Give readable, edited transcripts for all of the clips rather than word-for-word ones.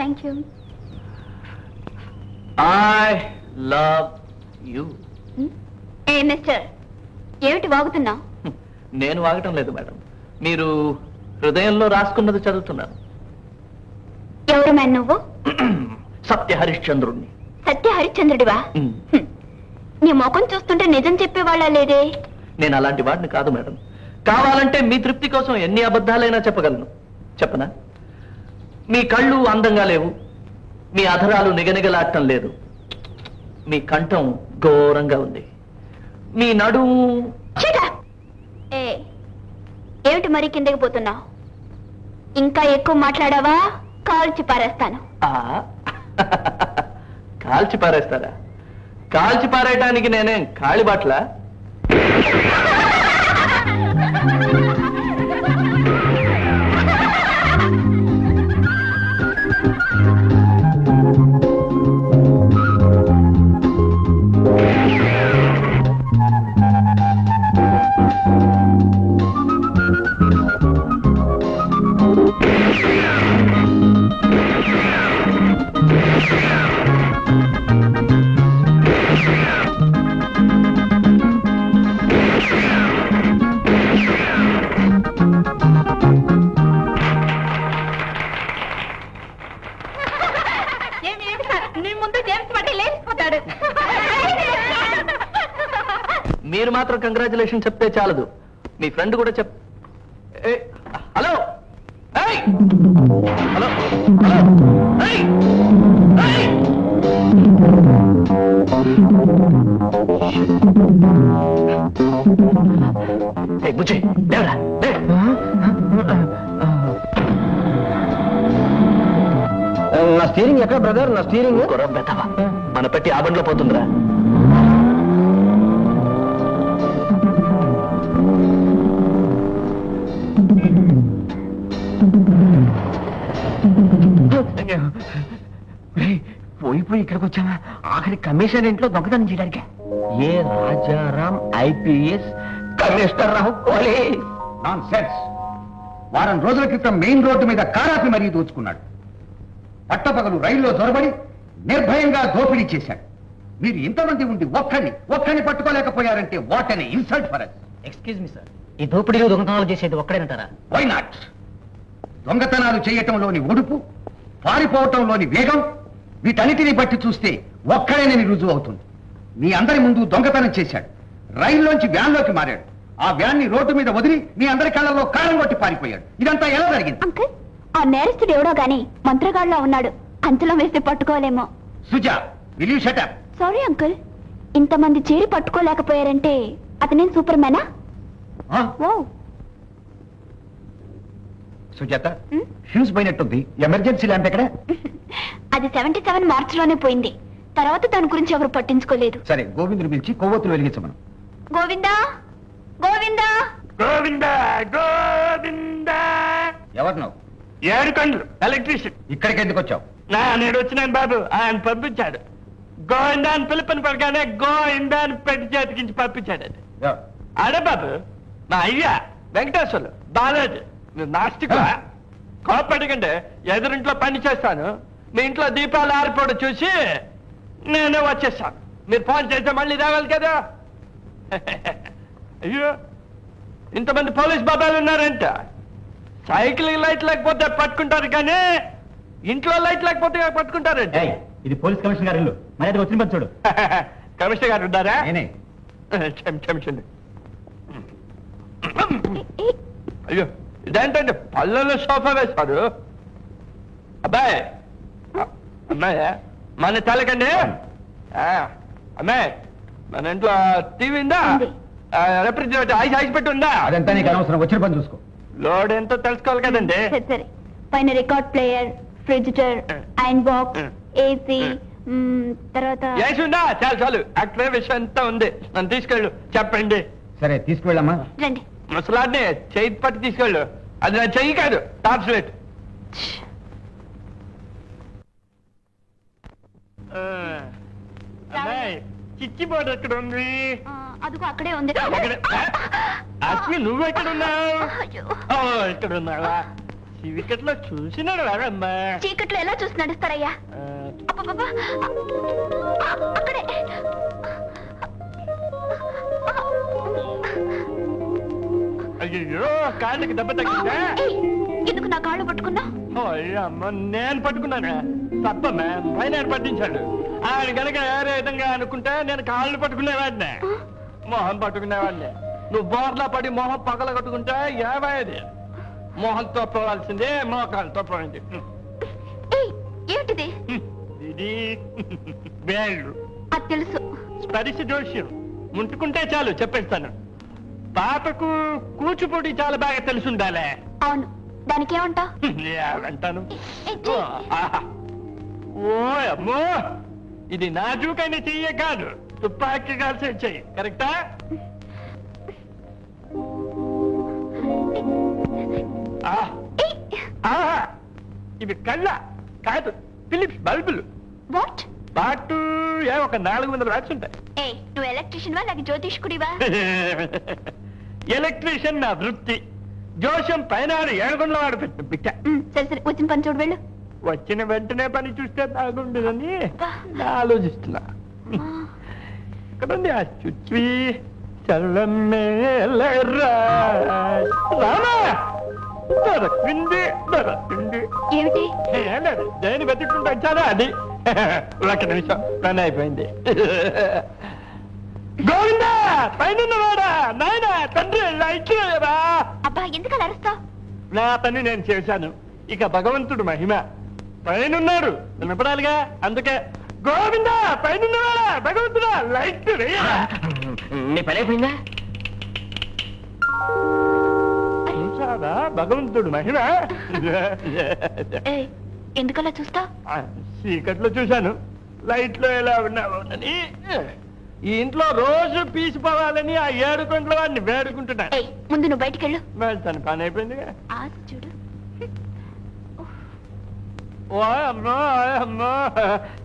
Thank you. I love you. A mister, ఏమిటి వాగుతున్నావు? నేను వాగటం లేదు మేడం, మీరు హృదయంలో రాసుకున్నది చదువుతున్నాను. ఎవరు మ్యాన్ నువ్వు? సత్య హరిశ్చంద్రుణ్ణి. సత్య హరిశ్చంద్రుడివా? నీ ముఖం చూస్తుంటే నిజం చెప్పేవాళ్ళ లేదే. నేను అలాంటి వాడిని కాదు మేడం. కావాలంటే మీ తృప్తి కోసం ఎన్ని అబద్ధాలైనా చెప్పగలను. చెప్పనా? మీ కళ్ళు అందంగా లేవు, మీ అధరాలు నిగనిగలాడటం లేదు, మీ కంఠం ఘోరంగా ఉంది, మీ నడుము... ఏమిటి మరి కిందకి పోతున్నావు? ఇంకా ఎక్కువ మాట్లాడావా కాల్చి పారేస్తాను. కాల్చి పారేస్తారా? కాల్చి పారేయటానికి నేనేం కాళిబాట్ల? మీరు మాత్రం కంగ్రాచులేషన్ చెప్తే చాలదు, మీ ఫ్రెండ్ కూడా హలో హలో బుజ్జి దేవరా నా స్టీరింగ్ ఎక్కడ బ్రదర్? నా స్టీరింగ్ బెతవా మన పెట్టి ఆ బండిలో పోతుందిరా. పోయిపోయి ఇక్కడికి వచ్చావా? ఆఖరి కమిషనర్ ఇంట్లో దొంగతనం చేయడానికి. ఏ రాజారాం ఐపీఎస్ కమిషనర్ రావు పోలీస్. Non sense. వారం రోజుల క్రితం మెయిన్ రోడ్డు మీద కారాపి మరీ దోచుకున్నాడు. పట్టపగలు రైల్లో దొరబడి నిర్భయంగా దోపిడీ చేశాడు. మీరు ఇంతమంది ఉండి ఒక్కడిని పట్టుకోలేకపోయారంటే what an insult for us. Excuse me sir, ఈ దోపిడీలు దొంగతనాలు చేసేది ఒక్కడేనంటారా? Why not? దొంగతనాలు చేయటంలోని ఒడుపు, పారిపోవటంలోని వేగం, వీటన్నిటిని బట్టి చూస్తే ఒక్కడేనని రుజువు అవుతుంది. మీ అందరి ముందు దొంగతనం చేశాడు. రైల్లోంచి వ్యాన్లోకి మారాడు. ఆ వ్యాన్ని రోడ్డు మీద వదిలి మీ అందరి కళ్ళల్లో కారం కొట్టి పారిపోయాడు. ఇదంతా ఎలా జరిగింది? అంకుల్, ఆ నేరస్తుడు ఎవడో గాని మంత్రగాడిలా ఉన్నాడు. అంతలో వేస్తే పట్టుకోలేమో. Suja, will you shut up? Sorry uncle, ఇంతమంది చేరి పట్టుకోలేకపోయారంటే అతనేం సూపర్ మ్యానా? ఓ సుజాత, ఫ్యూజ్ పోయినట్టుంది. ఎమర్జెన్సీ ల్యాంప్ ఎక్కడ? అది 77 మార్చిలోనే పోయింది. తర్వాత దాని గురించి ఎవరు పట్టించుకోలేదు. సరే, గోవిందుని పిలిచి కొవ్వొత్తులు వెలిగించమను. గోవిందా గోవిందా గోవిందా గోవిందా. ఎవరు నువ్వు? 7 కండ్లు ఎలక్ట్రీషియన్. ఇక్కడికి ఎందుకు వచ్చావు? నేను వచ్చినాను బాబు, ఆయన పంపించాడు. గోవిందా అని పిలుపుని పడగానే గోవిందా అని పెట్టి చేతికించి పంపించాడు. అది అడే బాబు, మా అయ్యా వెంకటేశ్వర్లు బాలాజీ. నువ్వు నాస్తిక కోపడికంటే ఎదురింట్లో పని చేస్తాను. మీ ఇంట్లో దీపాలు ఆరిపోవడం చూసి నేనే వచ్చేస్తాను. మీరు ఫోన్ చేస్తే మళ్ళీ రావాలి కదా. అయ్యో, ఇంతమంది పోలీస్ బాబాలు ఉన్నారంట. సైకిల్ లైట్ లేకపోతే పట్టుకుంటారు, కానీ ఇంట్లో లైట్ లేకపోతే పట్టుకుంటారంట. ఇది పోలీస్ కమిషనర్ గారు ఇల్లు, మరి అది వచ్చిన చూడు. కమిషనర్ గారు ఉన్నారా? నేనే. క్షమించండి. అయ్యో, ఇదేంటండి పళ్ళలో సోఫా వేశారు? అబ్బాయి అమ్మాయి మన తలకండి. అమ్మాయి, మన ఇంట్లో టీవీ ఉందా? రిఫ్రిజిరేటర్ ఐస్ పెట్టి ఉందా? అదంతా నీకు అనవసరం. వచ్చిన పని చూసుకో. లోడ్ ఎంతో తెలుసుకోవాలి కదండి. సరే, పైన record player, refrigerator, iron box, AC, తర్వాత ఏసీ ఉందా? చాలు చాలు, అక్కడ విషయం అంతా ఉంది. నన్ను తీసుకెళ్ళు. చెప్పండి. సరే, తీసుకువెళ్ళమ్మా. రండి. ముసలాడిని చెయ్యి పట్టి తీసుకెళ్ళు. అది నా చెయ్యి కాదు, టార్చ్ లైట్. అమ్మాయి, చిచ్చి బోర్డు ఎక్కడ ఉంది? అదిగో అక్కడే ఉంది. అశ్వి, నువ్వు ఎక్కడ ఉన్నావు? ఇక్కడ ఉన్నావా? చీకట్లో చూసినాడు వాడమ్మా. చీకట్లో ఎలా చూసి నడుస్తారయ్యా? అబ్బబ్బబ్బా, అక్కడే. అయ్యో కాళ్ళకి దెబ్బ తగ్గిందా? ఎందుకు నా కాళ్ళు పట్టుకున్నా? అమ్మ నేను పట్టుకున్నానా? తప్పమ్మా, పైన పట్టించాడు. ఆయన కనుక వేరే విధంగా అనుకుంటే నేను కాళ్ళు పట్టుకునేవాడినే, మొహం పట్టుకునేవాడినే. నువ్వు బోర్లా పడి మొహం పగల కట్టుకుంటే ఏమయ్యేది? మొహంతో పోవాల్సిందే, మోకాలతో పోయింది. ఏమిటిది? ఇది వేళ్ళు. అది తెలుసు. స్పరిశ జోష్యం, ముట్టుకుంటే చాలు చెప్పేస్తాను. పాపకు కూచిపూడి చాలా బాగా తెలిసి ఉండాలే. అవును, దానికి ఏమంటా? అంటాను. ఓ అమ్మో, ఇది నాజూకైన చెయ్యే కాదు, తుపాకీ కాల్సే చెయ్యి. కరెక్టా? ఇవి కళ్ళ కాదు, ఫిలిప్స్ బల్బులు. వాట్? బాటు ఒక 400 వాట్స్ ఉంటాయి. నువ్వు ఎలక్ట్రీషియన్ వా లేక జ్యోతిష్కుడివా? ఎలక్ట్రీషియన్ నా వృత్తి, జోషం పైన 7 వాడు పెట్టు బిడ్డ. సరే సరే, వచ్చిన పని చూడు, వెళ్ళు. వచ్చిన వెంటనే పని చూస్తే బాగుండదని ఆలోచిస్తున్నా. ఇక్కడ ఉంది ఆ చుచ్చి ఏమిటి? దేని వెతుక్కుంటూ వచ్చానా అది. ఒక నిమిషం పని అయిపోయింది. గోవిందా, పైన వాడా నాయన తండ్రి లైట్రా. అబ్బా, ఎందుకు అలా అరుస్తావు? నా పని నేను చేశాను, ఇక భగవంతుడు మహిమ. పైనున్నాడు వినపడాలిగా, అందుకే గోవిందా పైనున్నవాడా భగవంతుడా లైట్ వేయరా. నీ పని అయిపోయిందా? చూసావా భగవంతుడు మహిమ. ఎందుకలా చూస్తా? చీకట్లో చూశాను, లైట్ లో ఎలా ఉన్నావునని. ఈ ఇంట్లో రోజు పీసిపోవాలని ఆ 7 గంటల వాడిని వేడుకుంటున్నాను. ముందు నువ్వు బయటికి వెళ్ళు. వెళ్తాను, పని అయిపోయిందిగా. ఆశ చూడు. ఓ అమ్మో అమ్మో,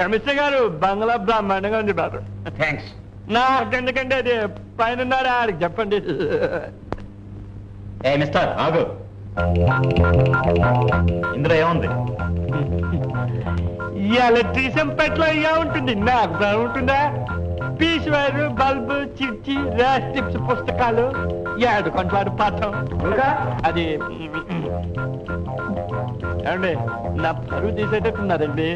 కమిషనర్ గారు బంగ్లా బ్రహ్మాండంగా ఉంది బాబు. థ్యాంక్స్. నాకెందుకంటే అది పైన ఉన్నాడా ఆడికి చెప్పండి. ఏ మిస్టర్ ఆగు, ఇందులో ఏముంది? ఈ ఎలక్ట్రీషియన్ పెట్లో ఏ ఉంటుంది, నాకు బాగుంటుందా? పీస్ వైరు, బల్బు, చిచ్చి, ర్యాష్ టిప్స్ పుస్తకాలు, 7 గంటల పాఠం. ఇంకా అది ఏమండి, నా పరువు తీసేటట్టున్నారండి.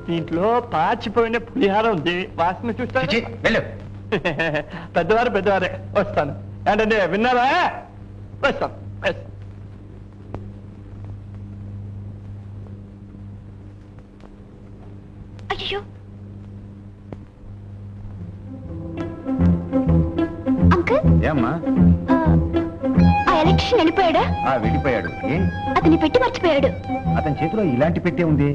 దీంట్లో పాచిపోయిన పులిహార ఉంది, వాసన చూస్తాను. వెళ్ళు. పెద్దవారే వస్తాను. ఏంటండి విన్నారా? వస్తాను. అయ్యో, అంకుల్. ఏమ్మా? ఆ ఎలక్ట్రీషియన్ వెళ్ళిపోయాడా? వెళ్ళిపోయాడు. ఏ? అతన్ని పెట్టి మర్చిపోయాడు. అతని చేతిలో ఇలాంటి పెట్టే ఉంది.